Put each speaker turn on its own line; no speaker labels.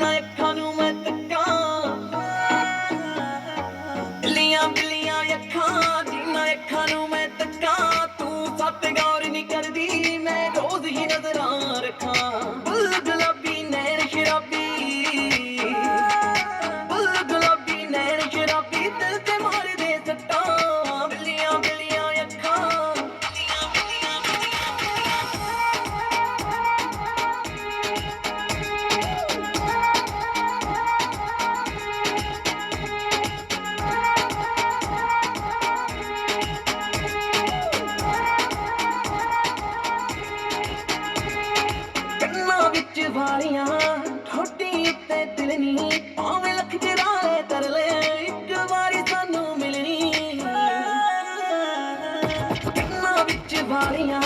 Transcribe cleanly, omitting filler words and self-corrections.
ਜਿਨ੍ਹਾਂ ਅੱਖਾਂ ਨੂੰ ਮੈਂ ਤੱਕਾਂ, ਬਿੱਲੀਆਂ ਬਿੱਲੀਆਂ ਅੱਖਾਂ ਜਿਨ੍ਹਾਂ ਅੱਖਾਂ ਨੂੰ ਮੈਂ ਤੱਕਾਂ, ਤੂੰ ਸੱਤ ਗੌਰ ਨਹੀਂ ਕਰਦੀ ਮੈਂ ਰੋਜ਼ ਹੀ ਨਜ਼ਰਾਂ ਰੱਖਾਂ। ਬੁੱਲ ਗੁਲਾਬੀ ਨੈਣ ਸ਼ਰਾਬੀ, ਬੁੱਲ ਗੁਲਾਬੀ ਨੈਣ ਸ਼ਰਾਬੀ, ਦਿਲ ਤੇ ਮਾਰਦੇ ਸੱਟਾਂ। ਬਿੱਲੀਆਂ ਬਿੱਲੀਆਂ ਅੱਖਾਂ, ਬਿੱਲੀਆਂ ਬਿੱਲੀਆਂ ਕੰਨਾਂ ਵਿੱਚ ਵਾਲੀਆਂ, ਠੋਡੀ ਉੱਤੇ ਦਿਲ ਨੀ, ਭਾਵੇਂ ਲੱਖ ਜਰਾਲੇ ਕਰ ਲੈ ਇੱਕ ਵਾਰੀ ਸਾਨੂੰ ਮਿਲਣੀ। ਕੰਨਾਂ ਵਿੱਚ ਵਾਲੀਆਂ,